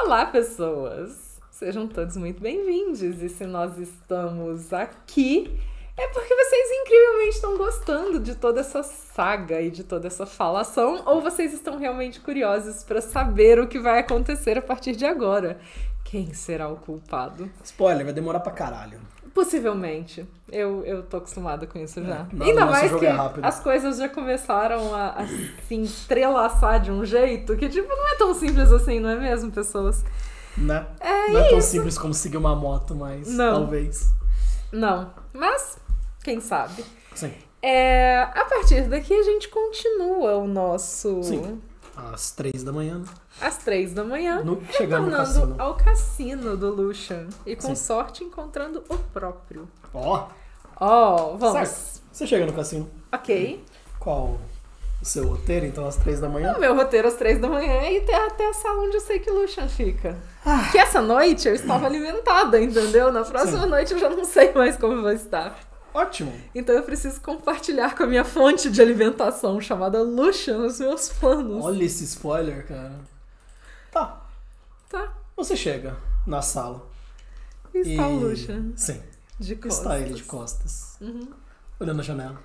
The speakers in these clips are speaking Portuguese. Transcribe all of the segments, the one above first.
Olá, pessoas! Sejam todos muito bem-vindos. E se nós estamos aqui, é porque vocês incrivelmente estão gostando de toda essa saga e de toda essa falação, ou vocês estão realmente curiosos para saber o que vai acontecer a partir de agora. Quem será o culpado? Spoiler, vai demorar pra caralho. Possivelmente. Eu tô acostumada com isso já. Nada Ainda no nosso mais jogo que é rápido. as coisas já começaram a se entrelaçar de um jeito que, tipo, não é tão simples assim, não é mesmo, pessoas? Né? É não é tão isso. simples como seguir uma moto, mas Não. talvez. Não, mas quem sabe. Sim. A partir daqui a gente continua o nosso... Sim. Às 3 da manhã, né? Às 3 da manhã, Chegando no retornando cassino. ao cassino do Lucian. E com Sim. sorte encontrando o próprio. Ó, Vamos. certo. Você chega no cassino. Ok. Qual o seu roteiro, então, às 3 da manhã? O meu roteiro às 3 da manhã é ir até a sala onde eu sei que o Lucian fica. Que essa noite eu estava alimentada, entendeu? Na próxima Sim. noite eu já não sei mais como vai estar. Ótimo. Então eu preciso compartilhar com a minha fonte de alimentação, chamada Lucian, os meus planos. Olha esse spoiler, cara. Tá. Tá. Você chega na sala. E está o Lucian. Sim. De costas. Está ele de costas. Uhum. Olhando a janela.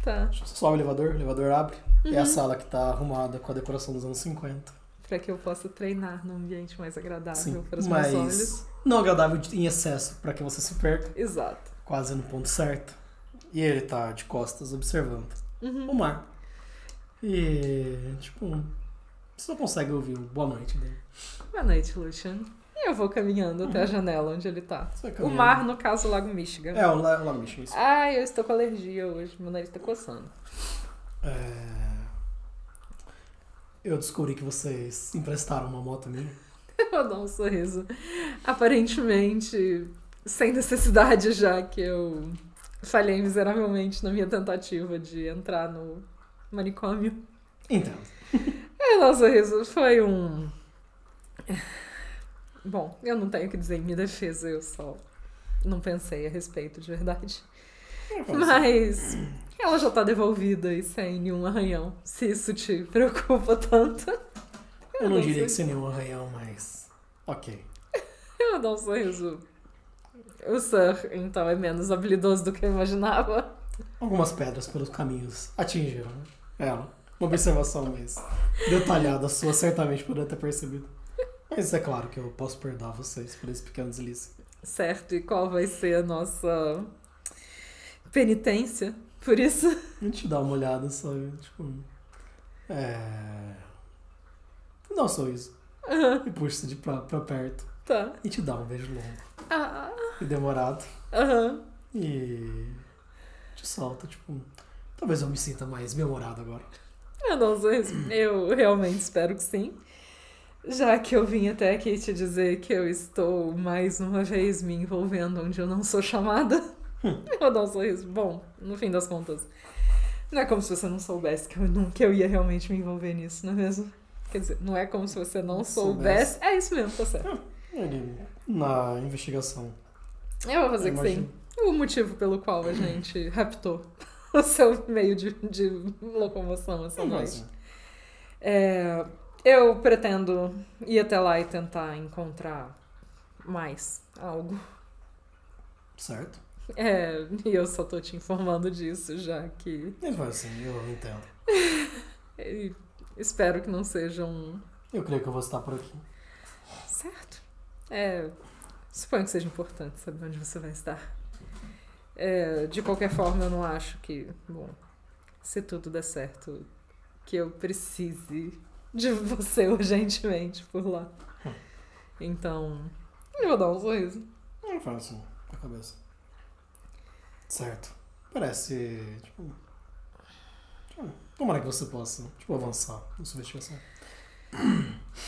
Tá. Sobe o elevador abre. É a sala que tá arrumada com a decoração dos anos 50. Pra que eu possa treinar num ambiente mais agradável Sim, para os meus olhos. mas não agradável em excesso pra que você se perca. Exato. Quase no ponto certo. E ele tá de costas observando Uhum. o mar. E, tipo, você não consegue ouvir o boa noite dele. Boa noite, Lucian. E eu vou caminhando até a janela onde ele tá. Você vai O caminhando. mar, no caso, o Lago Michigan. É, o Lago Michigan, isso. Ai, eu estou com alergia hoje. Meu nariz tá coçando. Eu descobri que vocês emprestaram uma moto minha. Eu vou dar um sorriso. Aparentemente, sem necessidade, já que eu falhei miseravelmente na minha tentativa de entrar no manicômio. Entendo. Eu dar um sorriso. Foi um... Bom, eu não tenho o que dizer em minha defesa. Eu só não pensei a respeito, de verdade. Mas ela já tá devolvida e sem nenhum arranhão. Se isso te preocupa tanto. Eu não diria que sem nenhum arranhão, mas... Ok. Eu vou dar um sorriso. O Sir, então, é menos habilidoso do que eu imaginava. Algumas pedras pelos caminhos atingiram, né? Ela. Uma observação mais detalhada sua, certamente poderia ter percebido. Mas é claro que eu posso perdoar vocês por esse pequeno deslize. Certo, e qual vai ser a nossa penitência por isso? A gente dá uma olhada, sabe? Tipo... Dá um sorriso. E puxa-se pra perto. Tá. E te dá um beijo longo. Ah, E demorado. aham. E... te solta, tipo... Talvez eu me sinta mais bem-humorado agora. Eu não sei. Eu realmente espero que sim. Já que eu vim até aqui te dizer que eu estou mais uma vez me envolvendo onde eu não sou chamada. Eu vou dar um sorriso. Bom, no fim das contas, não é como se você não soubesse que eu ia realmente me envolver nisso, não é mesmo? Quer dizer, não é como se você não soubesse. É isso mesmo, tá certo. Ele, na investigação. Eu vou fazer que sim. O motivo pelo qual a gente raptou o seu meio de locomoção essa noite. Eu pretendo ir até lá e tentar encontrar mais algo. Certo? E eu só tô te informando disso, já que... Ele vai assim, eu entendo. e espero que não seja um... Eu creio que eu vou estar por aqui. Certo. Suponho que seja importante saber onde você vai estar. De qualquer forma, eu não acho que... Bom, se tudo der certo, que eu precise de você urgentemente por lá. Então, eu vou dar um sorriso. Ele faz assim, a cabeça. Certo. Parece, tipo... Tomara que você possa, tipo, avançar na sua investigação.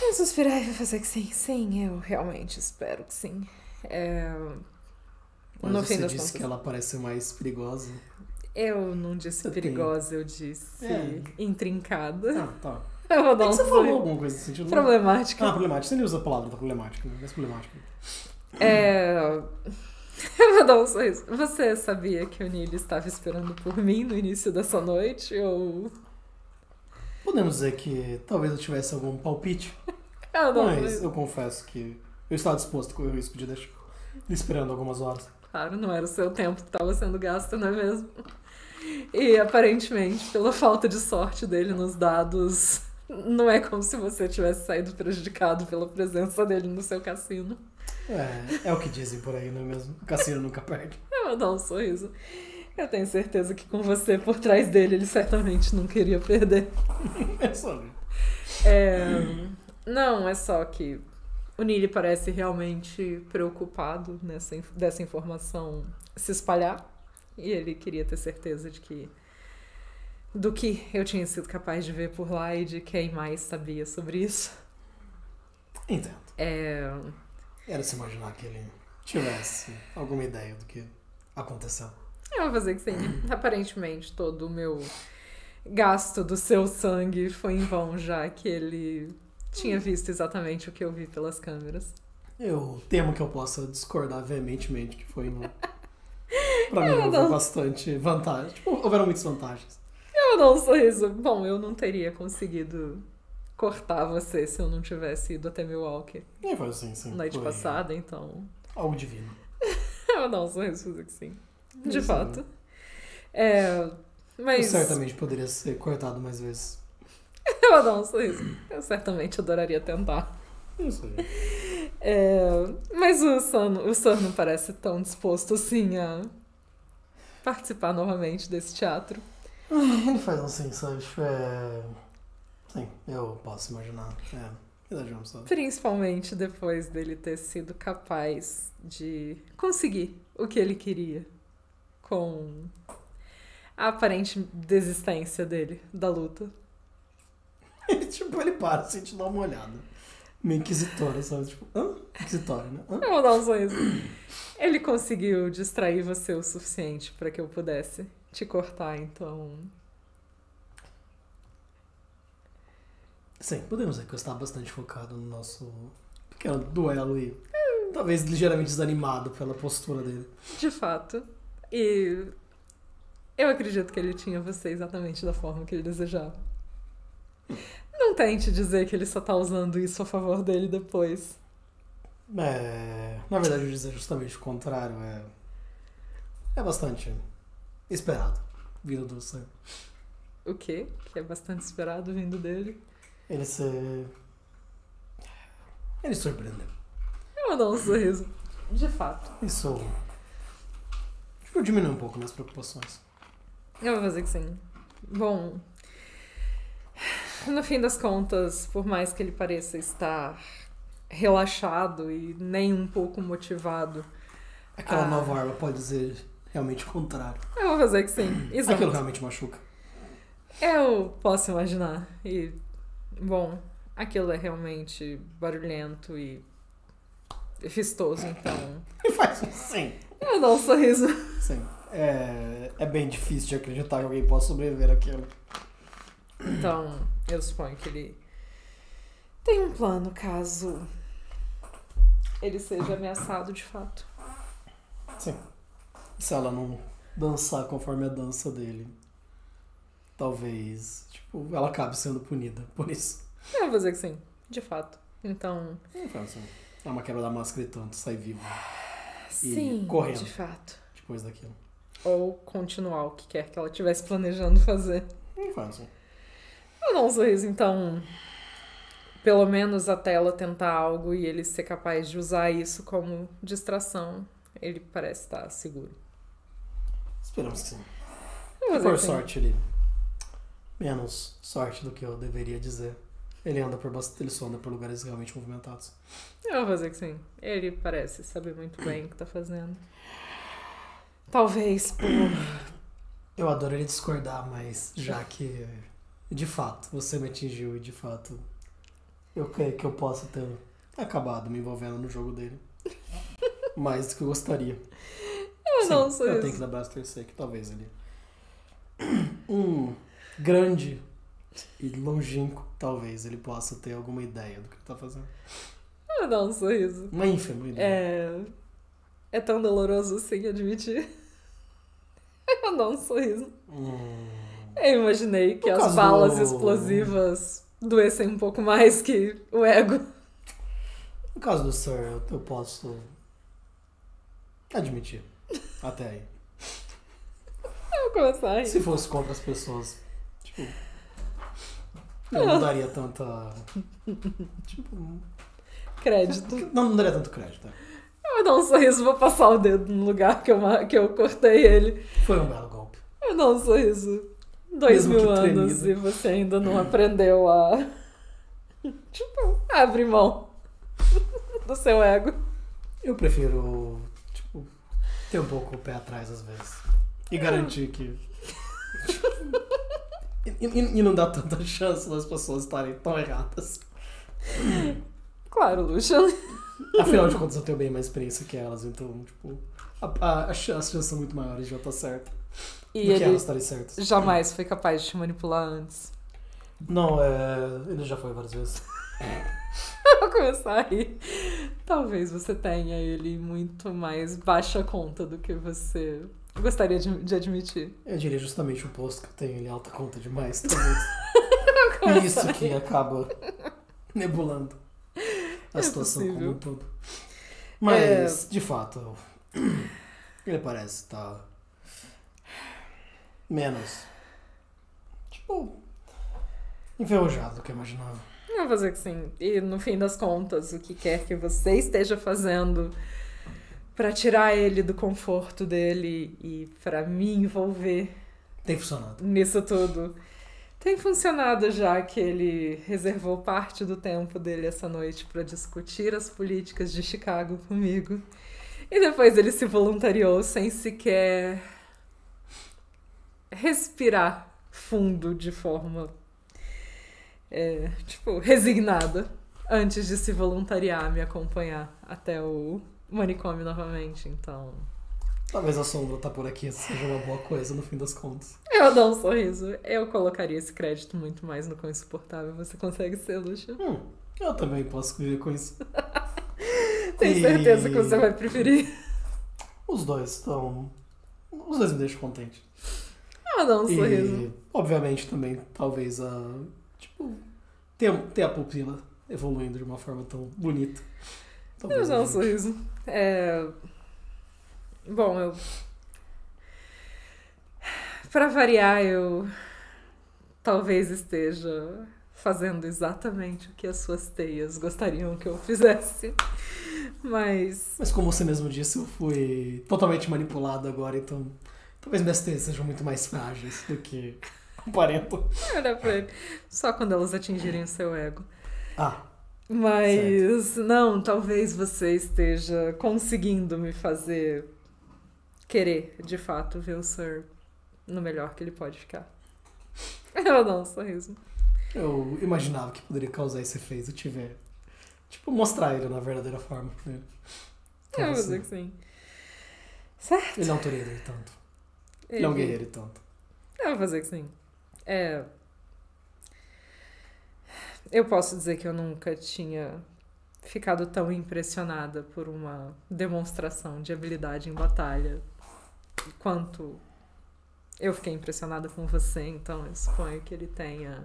Eu suspirar e vou fazer que sim. Sim, eu realmente espero que sim. Mas No você fim das disse contas. que ela parece mais perigosa. Eu não disse Você perigosa, eu disse É. intrincada. Ah, tá. Eu vou dar um Você falou sorriso. alguma coisa nesse sentido? Problemática. Ah, problemática. Você nem usa a palavra problemática, né? Mas problemática. Eu vou dar um sorriso. Você sabia que o Neil estava esperando por mim no início dessa noite? Ou... Podemos dizer que talvez eu tivesse algum palpite. Eu não Mas eu confesso que eu estava disposto a correr o risco de deixar esperando algumas horas. Claro, não era o seu tempo que estava sendo gasto, não é mesmo? E aparentemente, pela falta de sorte dele nos dados, não é como se você tivesse saído prejudicado pela presença dele no seu cassino. É o que dizem por aí, não é mesmo? O cassino nunca perde. Eu vou dar um sorriso. Eu tenho certeza que com você por trás dele, ele certamente não queria perder. É só. Não, é só que o Nili parece realmente preocupado dessa informação se espalhar. E ele queria ter certeza do que eu tinha sido capaz de ver por lá e de quem mais sabia sobre isso. Entendo. Era se imaginar que ele tivesse alguma ideia do que aconteceu. Eu vou fazer que sim. Aparentemente, todo o meu gasto do seu sangue foi em vão, já que ele tinha visto exatamente o que eu vi pelas câmeras. Eu temo que eu possa discordar veementemente que foi em vão. Pra mim, houve bastante vantagem. Houveram muitas vantagens. Eu dou um sorriso. Bom, eu não teria conseguido cortar você se eu não tivesse ido até Milwaukee. Foi assim, sim. Noite passada, então... Algo divino. Eu dou um sorriso, fazer que sim. De fato. Mas... Eu certamente poderia ser cortado mais vezes. Eu vou dar um sorriso. Eu certamente adoraria tentar. Isso aí. Mas o Sun não parece tão disposto assim a participar novamente desse teatro. Ele faz assim, sabe? Sim, eu posso imaginar. Sabe? Principalmente depois dele ter sido capaz de conseguir o que ele queria com a aparente desistência dele da luta. Ele para assim, te dá uma olhada. Meio inquisitória, sabe? Tipo, inquisitória, né? Eu vou dar um sorriso. Ele conseguiu distrair você o suficiente pra que eu pudesse te cortar, então... Sim, podemos dizer que eu estava bastante focado no nosso pequeno duelo e talvez ligeiramente desanimado pela postura dele. De fato. E eu acredito que ele tinha você exatamente da forma que ele desejava. Não tente dizer que ele só tá usando isso a favor dele depois. Na verdade, eu dizer justamente o contrário. É bastante esperado vindo do Sam. O quê? Que é bastante esperado vindo dele? Ele surpreendeu. Eu vou dar um sorriso. De fato. Isso diminui um pouco minhas preocupações. Eu vou fazer que sim. Bom, no fim das contas, por mais que ele pareça estar relaxado e nem um pouco motivado... Aquela nova arma pode dizer realmente o contrário. Eu vou fazer que sim. Exato. Aquilo realmente machuca. Eu posso imaginar. E, bom, aquilo é realmente barulhento e vistoso, então... Faz assim. Eu dou um sorriso. Sim. É bem difícil de acreditar que alguém possa sobreviver àquilo. Então, eu suponho que ele tem um plano caso ele seja ameaçado de fato. Sim. Se ela não dançar conforme a dança dele, talvez, ela acabe sendo punida por isso. Eu vou dizer que sim, de fato. Então... É uma quebra da máscara e tanto, sai vivo. Sim, e correndo. de fato. Depois daquilo. Ou continuar o que quer que ela estivesse planejando fazer. Eu dou um sorriso, então... Pelo menos até ela tentar algo e ele ser capaz de usar isso como distração, ele parece estar seguro. Esperamos que sim. E por sorte, ele... Menos sorte do que eu deveria dizer. Ele só anda por lugares realmente movimentados. Eu vou fazer que sim. Ele parece saber muito bem o que tá fazendo. Talvez por... Eu adoraria discordar, mas já que, de fato, você me atingiu e, de fato, eu creio que eu possa ter acabado me envolvendo no jogo dele. Mais do que eu gostaria. Não sei. Eu tenho que dar braço torcer que talvez ele... grande e longínquo, talvez ele possa ter alguma ideia do que ele tá fazendo. Eu dou um sorriso. Uma ínfima ideia. É tão doloroso assim admitir. Eu dou um sorriso. Eu imaginei que as balas explosivas doessem um pouco mais que o ego. No caso do Sir, eu posso admitir. Até aí. Eu vou começar aí. Se fosse contra as pessoas, tipo, eu não daria tanta... Tipo... Crédito. Não daria tanto crédito. Eu vou dar um sorriso, vou passar o dedo no lugar que eu cortei ele. Foi um belo golpe. Eu dou um sorriso. 2000 anos tremido. e você ainda não aprendeu a... Tipo, abre mão do seu ego. Eu prefiro, tipo, ter um pouco o pé atrás às vezes. E garantir que... e não dar tanta chance das pessoas estarem tão erradas. Claro, Lucian. Afinal de contas, eu tenho bem mais experiência que elas, então, tipo, as chances são muito maiores de eu estar certo E do que ele elas estarem certas. jamais foi capaz de te manipular antes. Não, ele já foi várias vezes. Eu vou começar aí. Talvez você tenha ele muito mais baixa conta do que você gostaria de admitir. Eu diria justamente o oposto, que eu tenho ele alta conta demais, talvez. E isso que acaba nebulando a situação como possível. um todo. Mas, de fato, ele parece estar menos, tipo, enferrujado do que eu imaginava. Eu vou fazer que sim. E no fim das contas, o que quer que você esteja fazendo pra tirar ele do conforto dele e pra me envolver Tem funcionado. nisso tudo, tem funcionado, já que ele reservou parte do tempo dele essa noite pra discutir as políticas de Chicago comigo. E depois ele se voluntariou sem sequer respirar fundo de forma tipo, resignada, antes de se voluntariar a me acompanhar até o manicômio novamente. Então, Talvez a sombra tá por aqui seja uma boa coisa no fim das contas. eu dou um sorriso. Eu colocaria esse crédito muito mais no quão insuportável você consegue ser, Lucia. Eu também posso viver com isso. Tenho certeza que você vai preferir. Os dois me deixam contente. Eu dou um E, sorriso. obviamente, também, talvez, tipo, ter a pupila evoluindo de uma forma tão bonita. Eu Talvez dou um ajude. sorriso. Bom, pra variar, eu talvez esteja fazendo exatamente o que as suas teias gostariam que eu fizesse. Mas como você mesmo disse, eu fui totalmente manipulado agora, então talvez minhas teias sejam muito mais frágeis do que aparentam. olha pra ele. Só quando elas atingirem o seu ego. Ah, Mas não, talvez você esteja conseguindo me fazer querer, de fato, ver o Sir no melhor que ele pode ficar. Eu dou um sorriso. eu imaginava que poderia causar esse efeito se eu tiver, tipo, mostrar ele na verdadeira forma. Né? Eu vou dizer que sim. Certo? Ele não é um toureiro e tanto. Ele é um guerreiro e tanto. Eu vou fazer que sim. Eu posso dizer que eu nunca tinha ficado tão impressionada por uma demonstração de habilidade em batalha quanto eu fiquei impressionada com você, então eu suponho que ele tenha...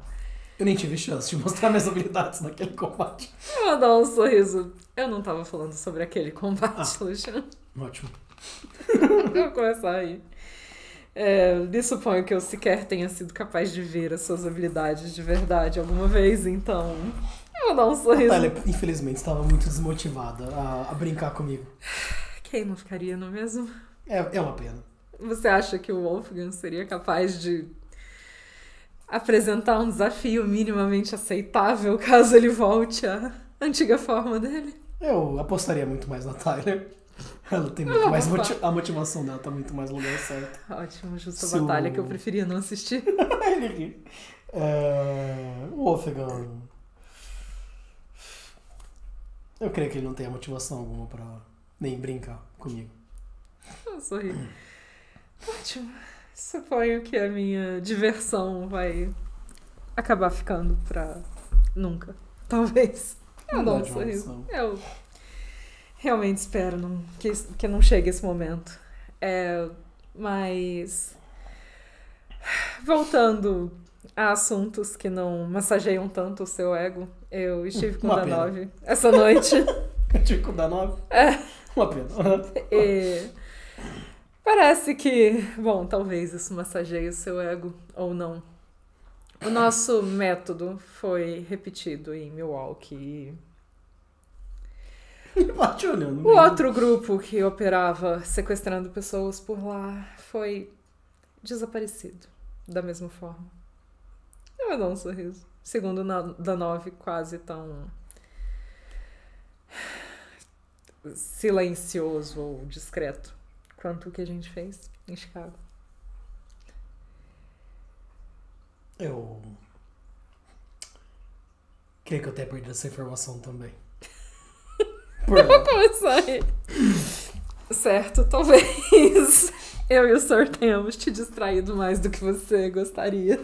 Eu nem tive chance de mostrar minhas habilidades naquele combate. Eu vou dar um sorriso. Eu não tava falando sobre aquele combate, Luciano. Ótimo. Eu vou começar aí. Eu suponho que eu sequer tenha sido capaz de ver as suas habilidades de verdade alguma vez, então eu vou dar um sorriso. Ela, infelizmente, estava muito desmotivada a brincar comigo. Quem não ficaria, não é mesmo? É uma pena. Você acha que o Wolfgang seria capaz de apresentar um desafio minimamente aceitável caso ele volte à antiga forma dele? Eu apostaria muito mais na Tyler. Ela tem muito mais a motivação dela tá muito mais no lugar certo. Ótimo, justa batalha que eu preferia não assistir. Ele ri. O Wolfgang... Eu creio que ele não tem motivação alguma pra nem brincar comigo. Eu sorri. Ótimo. Suponho que a minha diversão vai acabar ficando pra nunca. Talvez. Eu dou um sorriso. Eu realmente espero que não chegue esse momento. Mas... Voltando a assuntos que não massageiam tanto o seu ego, eu estive com o Danov essa noite. Tipo, da 9? Uma pena. E parece que, bom, talvez isso massageie o seu ego, ou não. O nosso método foi repetido em Milwaukee. Bate olhando. O outro grupo que operava sequestrando pessoas por lá foi desaparecido da mesma forma. Eu vou dar um sorriso. Segundo da 9, quase tão silencioso ou discreto quanto o que a gente fez em Chicago. Eu creio que eu tenha perdido essa informação também. Eu vou começar a rir. Certo, talvez eu e o Sir tenhamos te distraído mais do que você gostaria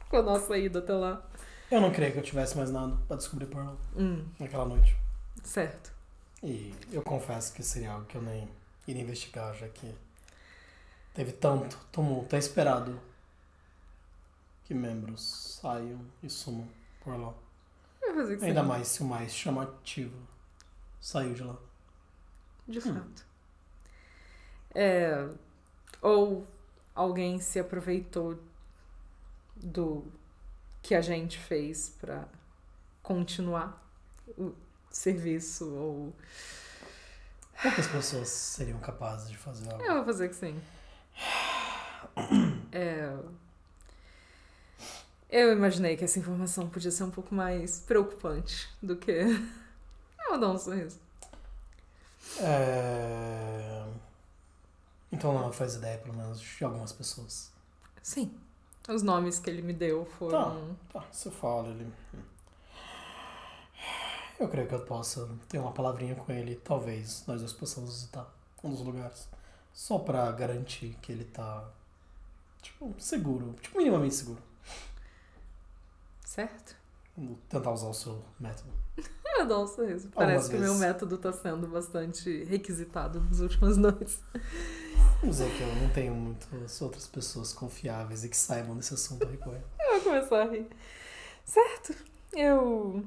com a nossa ida até lá. Eu não creio que eu tivesse mais nada pra descobrir por lá naquela noite. Certo. E eu confesso que seria algo que eu nem iria investigar, já que teve tanto tumulto. É esperado que membros saiam e sumam por lá. Eu vou dizer que Ainda sim. mais se o mais chamativo saiu de lá. De fato. Ou alguém se aproveitou do que a gente fez pra continuar o serviço, ou... Poucas pessoas seriam capazes de fazer algo. Eu vou fazer que sim. Eu imaginei que essa informação podia ser um pouco mais preocupante do que... Eu vou dar um sorriso. Então não faz ideia, pelo menos, de algumas pessoas. Sim. Os nomes que ele me deu foram... Tá, você fala ele. Eu creio que eu possa ter uma palavrinha com ele. Talvez nós dois possamos visitar um dos lugares. Só pra garantir que ele tá, tipo, seguro. Tipo, minimamente seguro. Certo? Vou tentar usar o seu método. Eu dou um sorriso. Algumas Parece que o meu vezes. método tá sendo bastante requisitado nas últimas noites. Vamos dizer que eu não tenho muitas outras pessoas confiáveis e que saibam desse assunto a recorrer. Eu vou começar a rir. Certo. Eu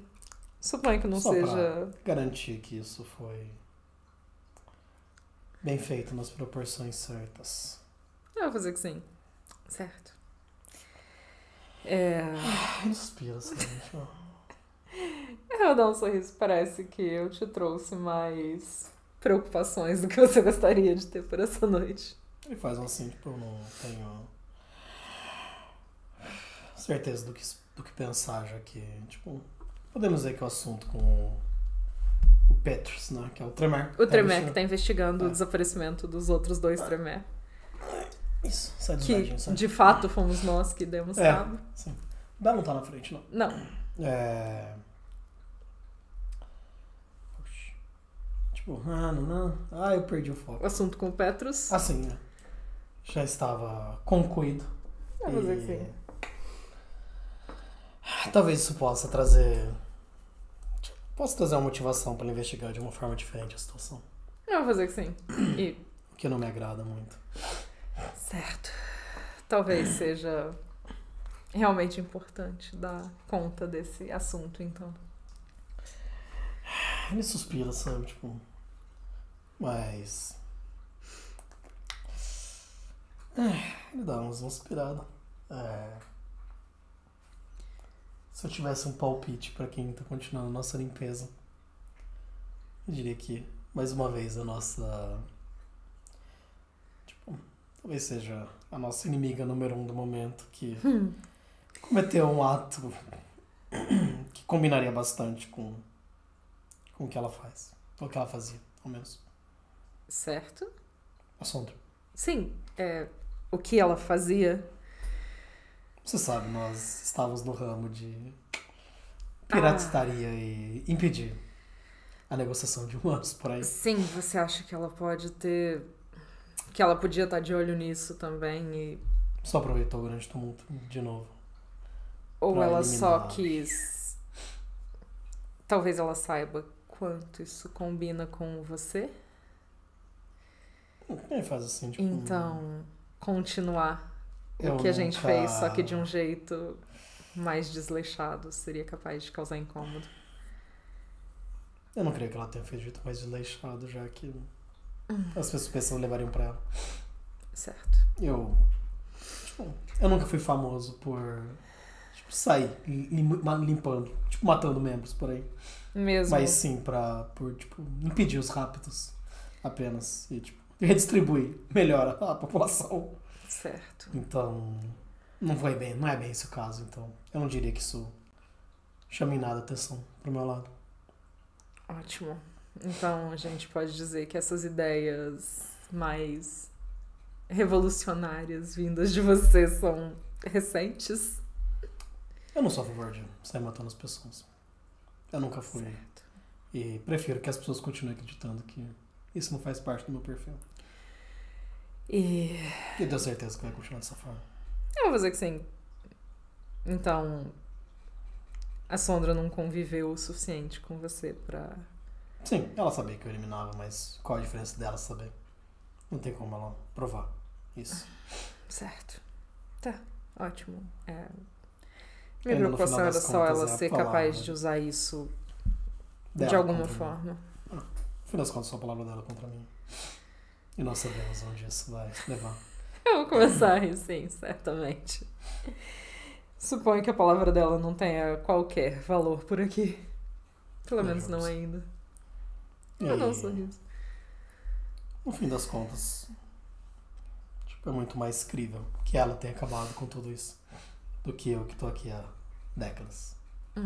suponho que não Só seja... pra garantir que isso foi bem feito nas proporções certas. Eu vou fazer que sim. Certo. Não suspira, sabe? Eu vou dar um sorriso. Parece que eu te trouxe mais preocupações do que você gostaria de ter por essa noite. Ele faz assim, tipo, eu não tenho certeza do que pensar, já que, tipo, podemos dizer que o assunto com o Petrus, né, que é o Tremere. O Tremere que tá investigando o desaparecimento dos outros dois Tremere. Isso, sai do Que, ladinho, sabe? de fato, fomos nós que demos cabo. Sim. Dá não tá na frente, não. Não. Puxa. Tipo, não. Eu perdi o foco. O assunto com o Petrus. Assim, né? Já estava concluído. Eu vou dizer que sim. Talvez isso possa trazer... Posso trazer uma motivação para investigar de uma forma diferente a situação. Eu vou fazer que sim. E... O que não me agrada muito. Certo. Talvez seja realmente importante dar conta desse assunto, então. Ele suspira, sabe? Tipo... Mas... Ele dá uma suspirada. Se eu tivesse um palpite pra quem tá continuando a nossa limpeza, eu diria que, mais uma vez, a nossa... Tipo, talvez seja a nossa inimiga número 1 do momento, que cometeu um ato que combinaria bastante com o que ela faz. Ou o que ela fazia, ao menos. Certo? A Sondra. Sim. O que ela fazia... Você sabe, nós estávamos no ramo de pirataria e impedir a negociação de humanos por aí. Sim, você acha que ela pode ter... Que ela podia estar de olho nisso também e... Só aproveitou o grande tumulto de novo. Ou Pra ela só eliminar. quis... Talvez ela saiba quanto isso combina com você. Ele faz assim, tipo... Então, continuar eu o que a gente nunca- fez, só que de um jeito mais desleixado, seria capaz de causar incômodo. Eu não creio que ela tenha feito jeito mais desleixado, já que as pessoas levariam pra ela. Certo. Eu nunca fui famoso por sair limpando, matando membros por aí. Mesmo. Mas sim, por impedir os raptos apenas e, redistribuir melhor a população. Certo. Então, não é bem esse o caso, então eu não diria que isso chame nada a atenção pro meu lado. Ótimo. Então a gente pode dizer que essas ideias mais revolucionárias vindas de você são recentes? Eu não sou a favor de sair matando as pessoas. Eu nunca fui. Certo. E prefiro que as pessoas continuem acreditando que isso não faz parte do meu perfil. E eu tenho certeza que vai continuar dessa forma. eu vou dizer que sim. Então, a Sondra não conviveu o suficiente com você pra... Sim, ela sabia que eu eliminava, mas qual a diferença dela saber? Não tem como ela provar isso. Certo. Tá, ótimo. Minha Ainda no preocupação final era das só contas, ela é a ser palavra capaz de usar isso de dela alguma contra mim. forma. No final das contas, só a palavra dela contra mim. E nós sabemos onde isso vai levar. Eu vou começar a rir, sim, certamente. Suponho que a palavra dela não tenha qualquer valor por aqui. Pelo menos não ainda. Eu dou um sorriso. No fim das contas, é muito mais crível que ela tenha acabado com tudo isso do que eu que tô aqui há décadas.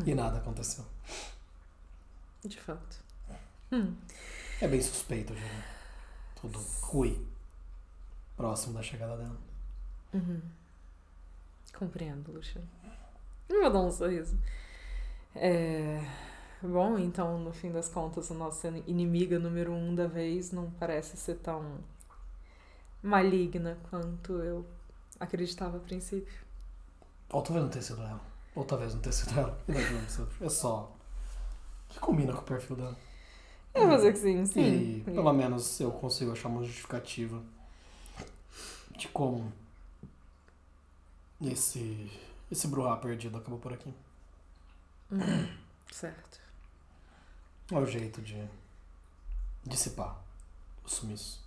E nada aconteceu. De fato. É bem suspeito, já. Tudo ruim. Próximo da chegada dela. Compreendo, Luciano. Eu vou dar um sorriso. Bom, então, no fim das contas, a nossa inimiga número 1 da vez não parece ser tão maligna quanto eu acreditava a princípio. Ou talvez não tenha sido ela. Ou talvez não tenha sido ela. É só que combina com o perfil dela. Eu vou dizer que sim, sim. E pelo menos eu consigo achar uma justificativa de como esse Bruhá perdido acabou por aqui. Certo. É o jeito de dissipar o sumiço.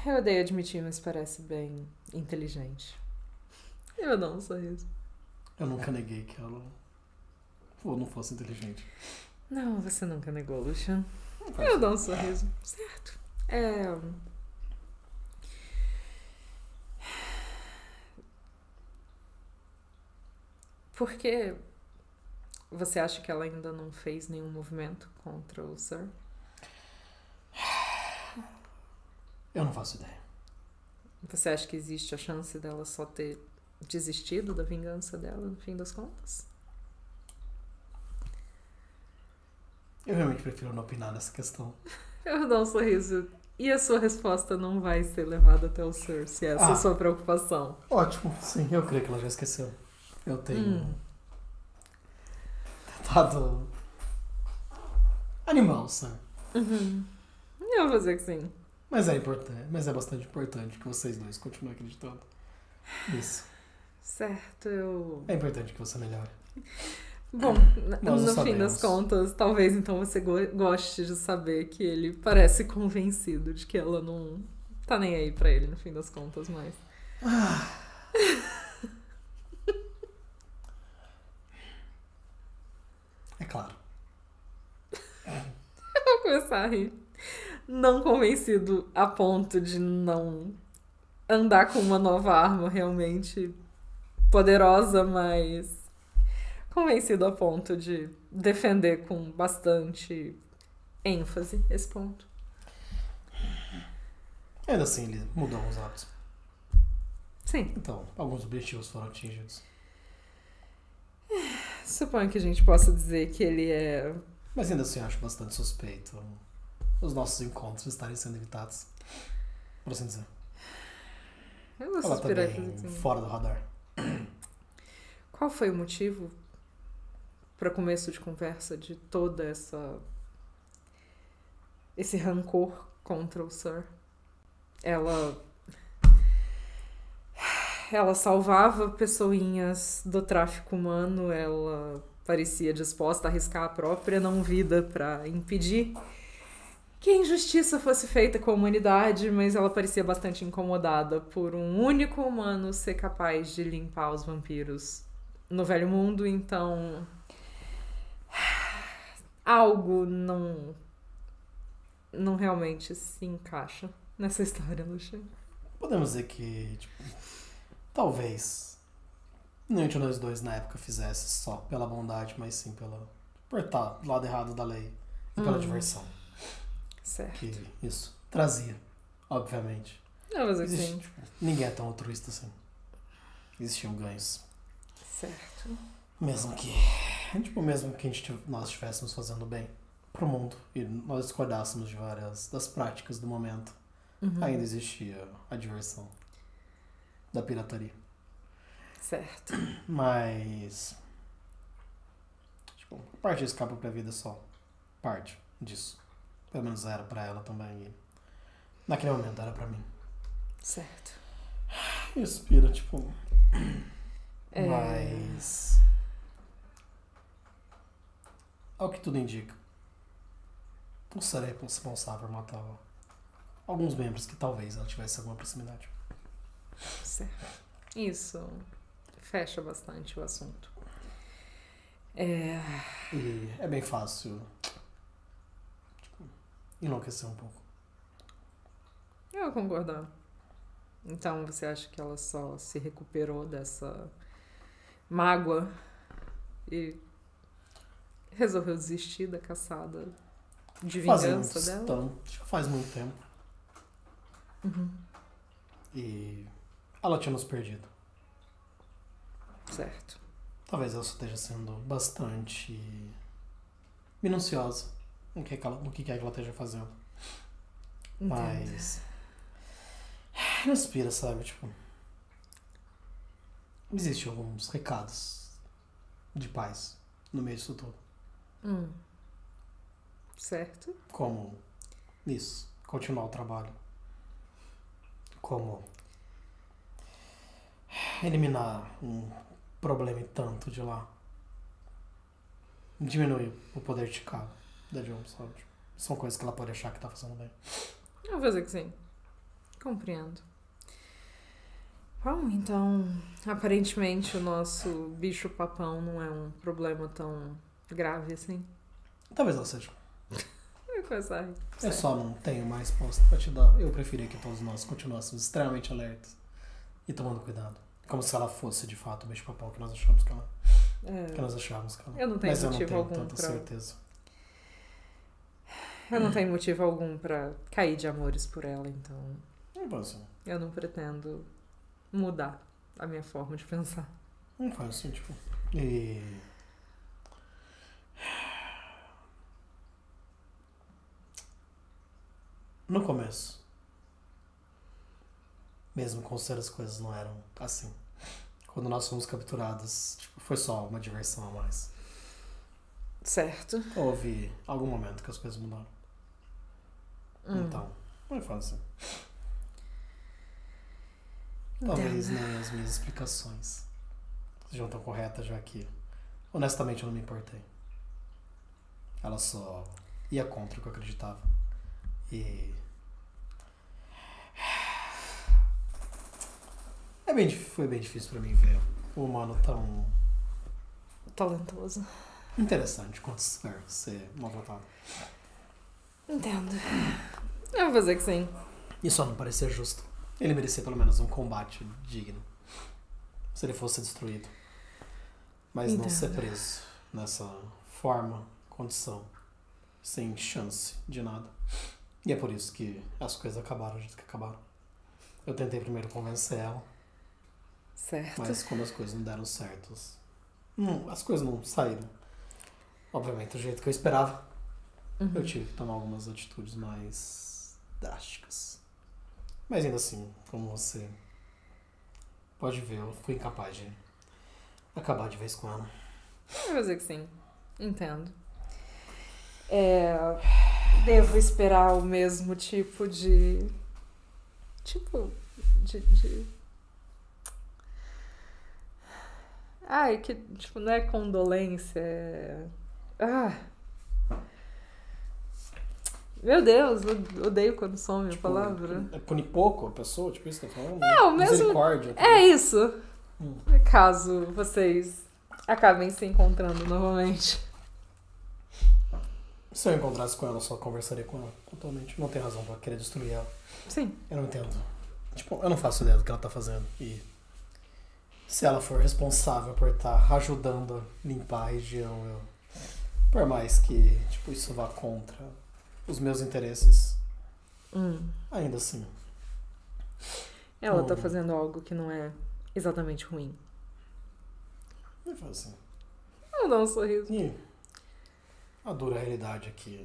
Eu odeio admitir, mas parece bem inteligente. Eu dou um sorriso. Eu nunca neguei que ela não fosse inteligente. Não, você nunca negou, Lucian. Eu dou um sorriso. Certo. Por que você acha que ela ainda não fez nenhum movimento contra o Sir? Eu não faço ideia. Você acha que existe a chance dela só ter desistido da vingança dela no fim das contas? Eu realmente prefiro não opinar nessa questão. Eu dou um sorriso. E a sua resposta não vai ser levada até o Sir, se essa é a sua preocupação. Ótimo, sim, eu creio que ela já esqueceu. Eu tenho tentado animal, sabe? Eu vou dizer que sim. Mas é importante, mas é bastante importante que vocês dois continuem acreditando nisso. Certo, É importante que você melhore. Bom, no fim das contas, talvez então você goste de saber que ele parece convencido de que ela não tá nem aí pra ele, no fim das contas, mas... É claro. Eu vou começar a rir. Não convencido a ponto de não andar com uma nova arma realmente poderosa, mas convencido a ponto de defender com bastante ênfase esse ponto. Ainda assim, ele mudou alguns hábitos. Sim. Então, alguns objetivos foram atingidos. Suponho que a gente possa dizer que ele é... Mas ainda assim, acho bastante suspeito os nossos encontros estarem sendo evitados. Por assim dizer. Eu vou ela suspirar tá bem aqui. fora do radar. Qual foi o motivo para começo de conversa de toda esse rancor contra o Sir? Ela salvava pessoinhas do tráfico humano, ela parecia disposta a arriscar a própria não-vida para impedir que a injustiça fosse feita com a humanidade, mas ela parecia bastante incomodada por um único humano ser capaz de limpar os vampiros no Velho Mundo, então algo não realmente se encaixa nessa história, Luciano. Podemos dizer que, tipo, talvez nenhum de nós dois na época fizesse só pela bondade, mas sim por estar do lado errado da lei e pela diversão. Certo. Que isso trazia, obviamente. Não, mas assim... Tipo, ninguém é tão altruísta assim. Existiam ganhos. Certo. Mesmo que nós estivéssemos fazendo bem pro mundo e nós discordássemos de várias das práticas do momento, ainda existia a diversão da pirataria. Certo. Mas, tipo, a parte de escapa pra vida é só parte disso. Pelo menos era pra ela também. E naquele momento era pra mim. Certo. Isso, Pira, tipo... Mas... ao que tudo indica, eu serei responsável por matar alguns membros que talvez ela tivesse alguma proximidade. Certo. Isso fecha bastante o assunto. E é bem fácil, tipo, enlouquecer um pouco. Eu concordo. Então você acha que ela só se recuperou dessa mágoa e resolveu desistir da caçada de vingança dela? Já faz muito tempo. E ela tinha nos perdido. Certo. Talvez ela esteja sendo bastante minuciosa no que quer que ela esteja fazendo. Entendo. Mas... respira, sabe? Tipo... existem alguns recados de paz no meio disso tudo. Certo. Como isso, continuar o trabalho. Como eliminar um problema e tanto de lá. Diminuir o poder de Chicago da Jones, sabe? São coisas que ela pode achar que tá fazendo bem. Eu vou dizer que sim. Compreendo. Bom, então, aparentemente o nosso bicho-papão não é um problema tão grave assim. Talvez ela seja. Eu só não tenho mais posto pra te dar. Eu preferia que todos nós continuássemos extremamente alertas e tomando cuidado. Como se ela fosse, de fato, o bicho-papão que nós achamos que ela é. Que nós achávamos que ela é. Eu não tenho Mas motivo eu não tenho algum tanta certeza. Eu não tenho motivo algum pra cair de amores por ela, então... Não faz assim. Eu não pretendo mudar a minha forma de pensar. Não faz assim, tipo... E... no começo, mesmo considerando as coisas não eram assim, quando nós fomos capturados, tipo, foi só uma diversão a mais. Certo. Houve algum momento que as coisas mudaram. Então, não é fácil. Talvez nem as minhas explicações sejam tão corretas, já que, honestamente, eu não me importei. Ela só ia contra o que eu acreditava. E... foi bem difícil pra mim ver um humano tão... talentoso. interessante quanto ser maltratado. Entendo. Eu vou fazer que sim. E só não parecia justo. Ele merecia pelo menos um combate digno. Se ele fosse destruído. Mas não ser preso nessa forma, condição, sem chance de nada. E é por isso que as coisas acabaram do jeito que acabaram. Eu tentei primeiro convencer ela. Certo. Mas quando as coisas não deram certo, as coisas não saíram, obviamente, do jeito que eu esperava. Eu tive que tomar algumas atitudes mais drásticas. Mas ainda assim, como você pode ver, eu fui incapaz de acabar de vez com ela. Eu vou dizer que sim. Entendo. Devo esperar o mesmo tipo de... Ai, que, tipo, não é condolência, é... Ah... Meu Deus, eu odeio quando some a palavra. É punir pouco a pessoa, tipo isso que tá falando? É, o mesmo... Misericórdia. É isso. Caso vocês acabem se encontrando novamente. Se eu encontrasse com ela, eu só conversaria com ela. Totalmente. Não tem razão pra querer destruir ela. Sim. Eu não entendo. Tipo, eu não faço ideia do que ela tá fazendo. E se ela for responsável por estar ajudando a limpar a região, eu... Por mais que, tipo, isso vá contra os meus interesses, ainda assim. Ela tá fazendo algo que não é exatamente ruim. Eu falo assim. Eu dou um sorriso. E a dura realidade é que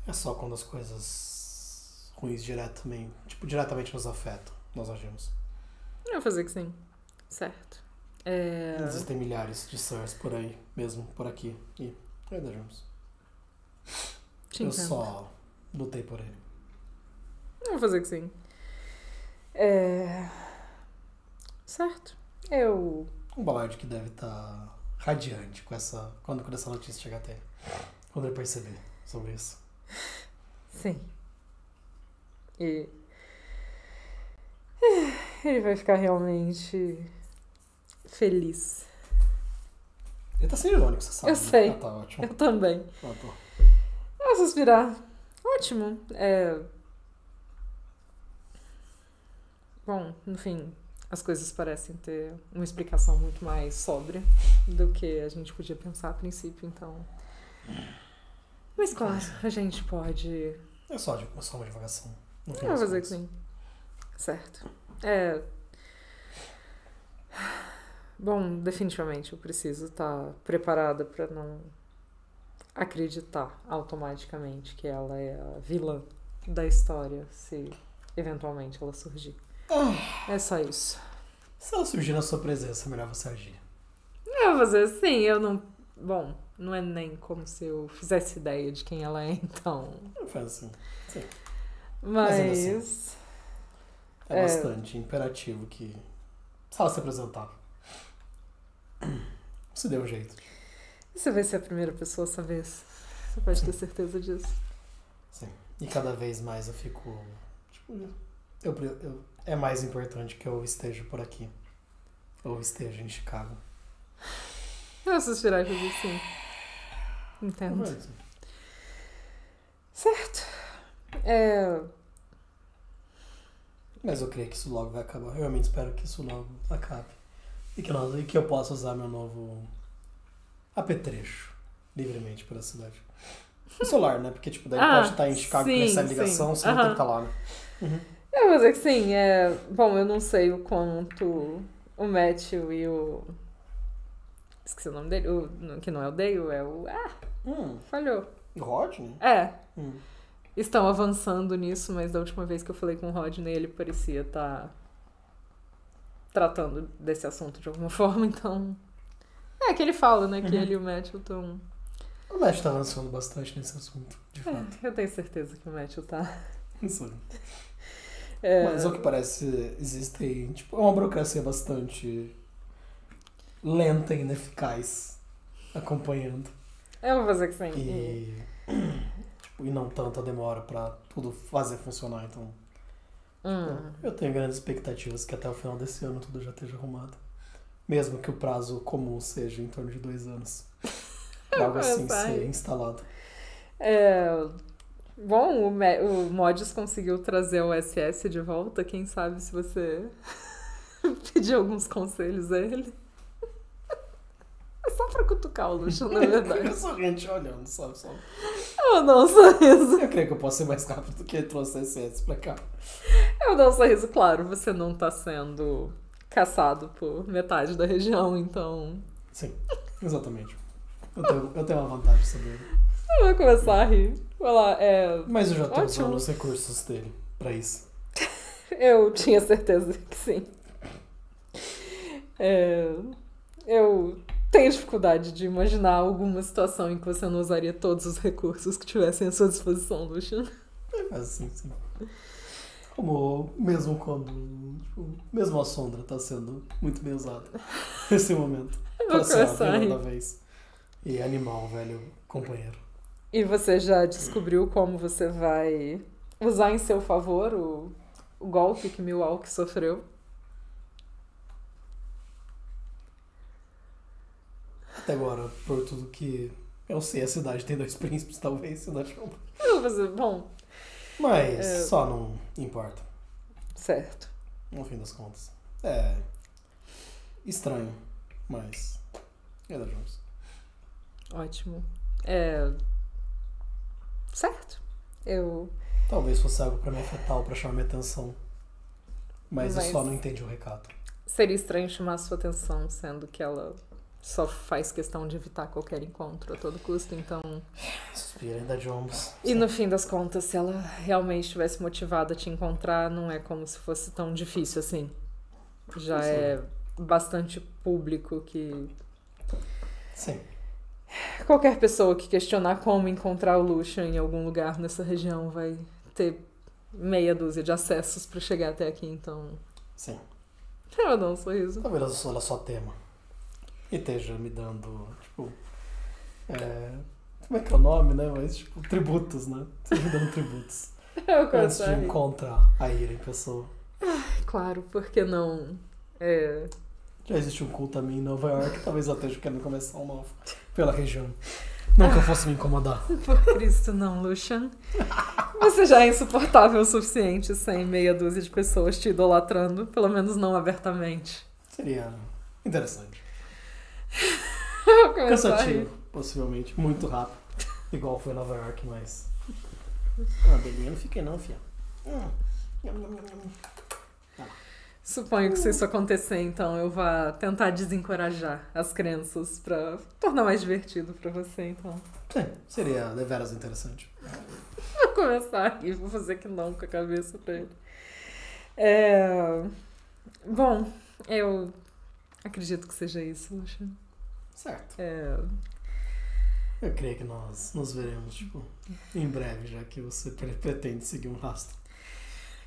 é só quando as coisas ruins diretamente nos afetam, nós agimos. Eu vou fazer que sim. Certo. Existem milhares de Sirs por aí, mesmo por aqui. E ainda agimos. Te Eu entendo. só lutei por ele. Eu vou fazer que sim. Certo. Eu... Um Ballard que deve estar radiante com essa, quando essa notícia chegar até ele. Quando ele perceber sobre isso. Sim. E... Ele vai ficar realmente feliz. Ele tá sendo irônico, você sabe. Eu sei. Ah, tá ótimo. Eu também. Ah, tá. Eu vou suspirar. Ótimo. Bom, no fim, as coisas parecem ter uma explicação muito mais sóbria do que a gente podia pensar a princípio, então... Mas claro, a gente pode... É só uma divagação. Eu vou fazer que sim. Certo. Bom, definitivamente eu preciso estar preparada para não acreditar automaticamente que ela é a vilã da história, se eventualmente ela surgir. É só isso. Se ela surgir na sua presença, é melhor você agir. Eu vou fazer assim, eu não... Bom, não é nem como se eu fizesse ideia de quem ela é, então... Eu faço assim, sim. Mas ainda assim, é bastante imperativo que... Se ela se apresentar, você dê um jeito. você vai ser a primeira pessoa essa vez. Você pode ter certeza disso. Sim. E cada vez mais eu fico... Tipo, é mais importante que eu esteja por aqui. Ou esteja em Chicago. Eu vou suspirar e fazer assim. Entendo. Mas, Certo. mas eu creio que isso logo vai acabar. Eu realmente espero que isso logo acabe. E que eu possa usar meu novo apetrecho livremente pela cidade. O celular, né? Porque tipo, daí pode estar em Chicago e recebe ligação, você não tem que estar lá, né? Eu vou dizer que sim. Bom, eu não sei o quanto o Matthew e o... Esqueci o nome dele. Que não é o Dale, é o... Falhou. Rodney? Estão avançando nisso, mas da última vez que eu falei com o Rodney, ele parecia estar tratando desse assunto de alguma forma, então... que ele fala, né? Que ele e o Matthew estão... O Matthew tá avançando bastante nesse assunto, de fato. Eu tenho certeza que o Matthew tá... Isso. Mas ao que parece, existem... Tipo, é uma burocracia bastante lenta e ineficaz acompanhando. Eu vou fazer que sim. E não tanta demora pra tudo fazer funcionar, então... Eu tenho grandes expectativas que até o final desse ano tudo já esteja arrumado. Mesmo que o prazo comum seja em torno de 2 anos. Pra algo assim ser instalado. Bom, o Modis conseguiu trazer o SS de volta. Quem sabe se você pedir alguns conselhos a ele. É só pra cutucar o Lucian, na verdade. Eu sou gente olhando, sabe? Só... Eu dou um sorriso. Eu creio que eu posso ser mais rápido do que ele trouxe a SS pra cá. Eu dou um sorriso, claro. Você não tá sendo caçado por metade da região, então... Sim, exatamente. Eu tenho uma vantagem sobre ele. Eu vou começar a rir. Vai lá, Mas eu já tô Ótimo. usando os recursos dele pra isso. Eu tinha certeza que sim. Eu tenho dificuldade de imaginar alguma situação em que você não usaria todos os recursos que tivessem à sua disposição, Lucian. Mas assim, sim. Como mesmo quando... Tipo, mesmo a Sondra tá sendo muito bem usada nesse momento. Pra ser a vilã da vez. E animal, velho companheiro. E você já descobriu como você vai usar em seu favor o golpe que Milwaukee sofreu? Até agora, por tudo que eu sei, a cidade tem 2 príncipes, talvez, cidade não. Bom... Mas só não importa. Certo. No fim das contas. É estranho, mas... Jones. Ótimo. Certo. Talvez fosse algo pra me afetar ou pra chamar minha atenção. Mas eu só não entendi o recado. Seria estranho chamar a sua atenção, sendo que ela só faz questão de evitar qualquer encontro a todo custo, então... Suspira, ainda Jones. E no fim das contas, se ela realmente estivesse motivada a te encontrar, não é como se fosse tão difícil assim. Já é bastante público que... Sim. Qualquer pessoa que questionar como encontrar o Lucian em algum lugar nessa região vai ter meia dúzia de acessos pra chegar até aqui, então... Sim. Eu dou um sorriso. Talvez ela só tema. E esteja me dando, tipo... como é que é o nome, né? Mas, tipo, tributos, né? Esteja me dando tributos. Antes de encontrar a Ira em pessoa. Claro, porque não... Já existe um culto a mim em Nova York, talvez eu esteja querendo começar um novo pela região. Não que eu fosse me incomodar. Por Cristo, não, Lucian. Você já é insuportável o suficiente sem meia dúzia de pessoas te idolatrando, pelo menos não abertamente. Seria interessante. Cansativo. Cansativo, possivelmente. Muito rápido. Igual foi Nova York, mas... Belinha, não fiquei não, fia. Suponho que se isso acontecer, então eu vá tentar desencorajar as crenças pra tornar mais divertido pra você, então. Sim, seria deveras interessante. Vou começar aqui, vou fazer que não com a cabeça pra ele. Bom, eu acredito que seja isso, Lucian. Certo. Eu creio que nós nos veremos, tipo, em breve, já que você pretende seguir um rastro.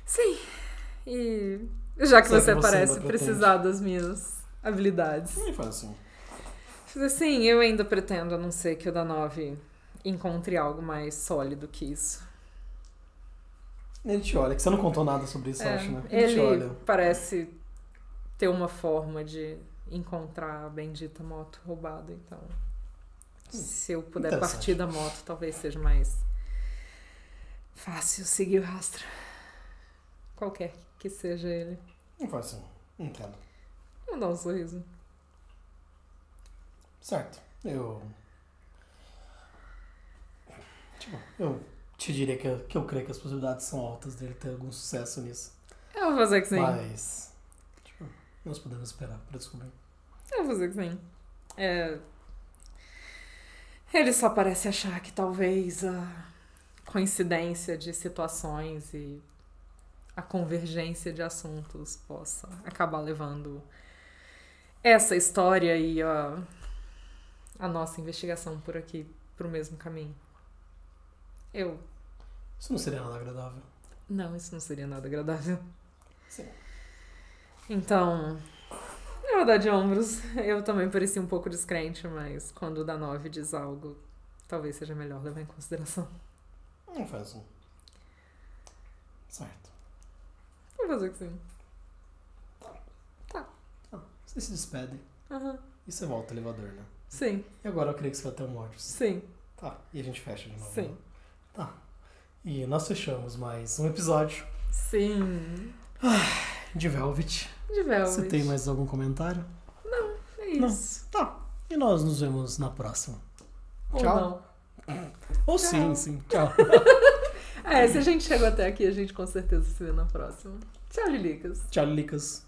Sim, e já que você parece precisar das minhas habilidades. Como faz assim? Sim, eu ainda pretendo, a não ser que o Da9 encontre algo mais sólido que isso. Ele te olha, que você não contou nada sobre isso, eu acho, né? Ele te olha. parece ter uma forma de encontrar a bendita moto roubada, então... Se eu puder partir da moto, talvez seja mais fácil seguir o rastro. Qualquer que seja ele. Não faz assim, entendo. Eu dou um sorriso. Certo, eu te diria que eu creio que as possibilidades são altas dele ter algum sucesso nisso. Eu vou fazer que sim. Mas, nós podemos esperar pra descobrir. Eu vou fazer que sim. Ele só parece achar que talvez a coincidência de situações e a convergência de assuntos possa acabar levando essa história e a nossa investigação por aqui pro mesmo caminho. Isso não seria nada agradável? Não, isso não seria nada agradável. Sim. Então, eu vou dar de ombros. Eu também parecia um pouco descrente, mas quando o Da9 diz algo, talvez seja melhor levar em consideração. Não faz assim. Certo. Vou fazer que sim. Tá. Você se despede. Uhum. E você volta ao elevador, né? Sim. E agora eu creio que você vai ter um ódio. Sim. Tá. E a gente fecha de novo. Sim. Né? Tá. E nós fechamos mais um episódio. Sim. De Velvet. De Velvet. Você tem mais algum comentário? Não, é isso. Não. Tá. E nós nos vemos na próxima. Ou Tchau. não. Ou Tchau. sim. Tchau. Se a gente chegou até aqui, a gente com certeza se vê na próxima. Tchau, Lilicas. Tchau, Licas.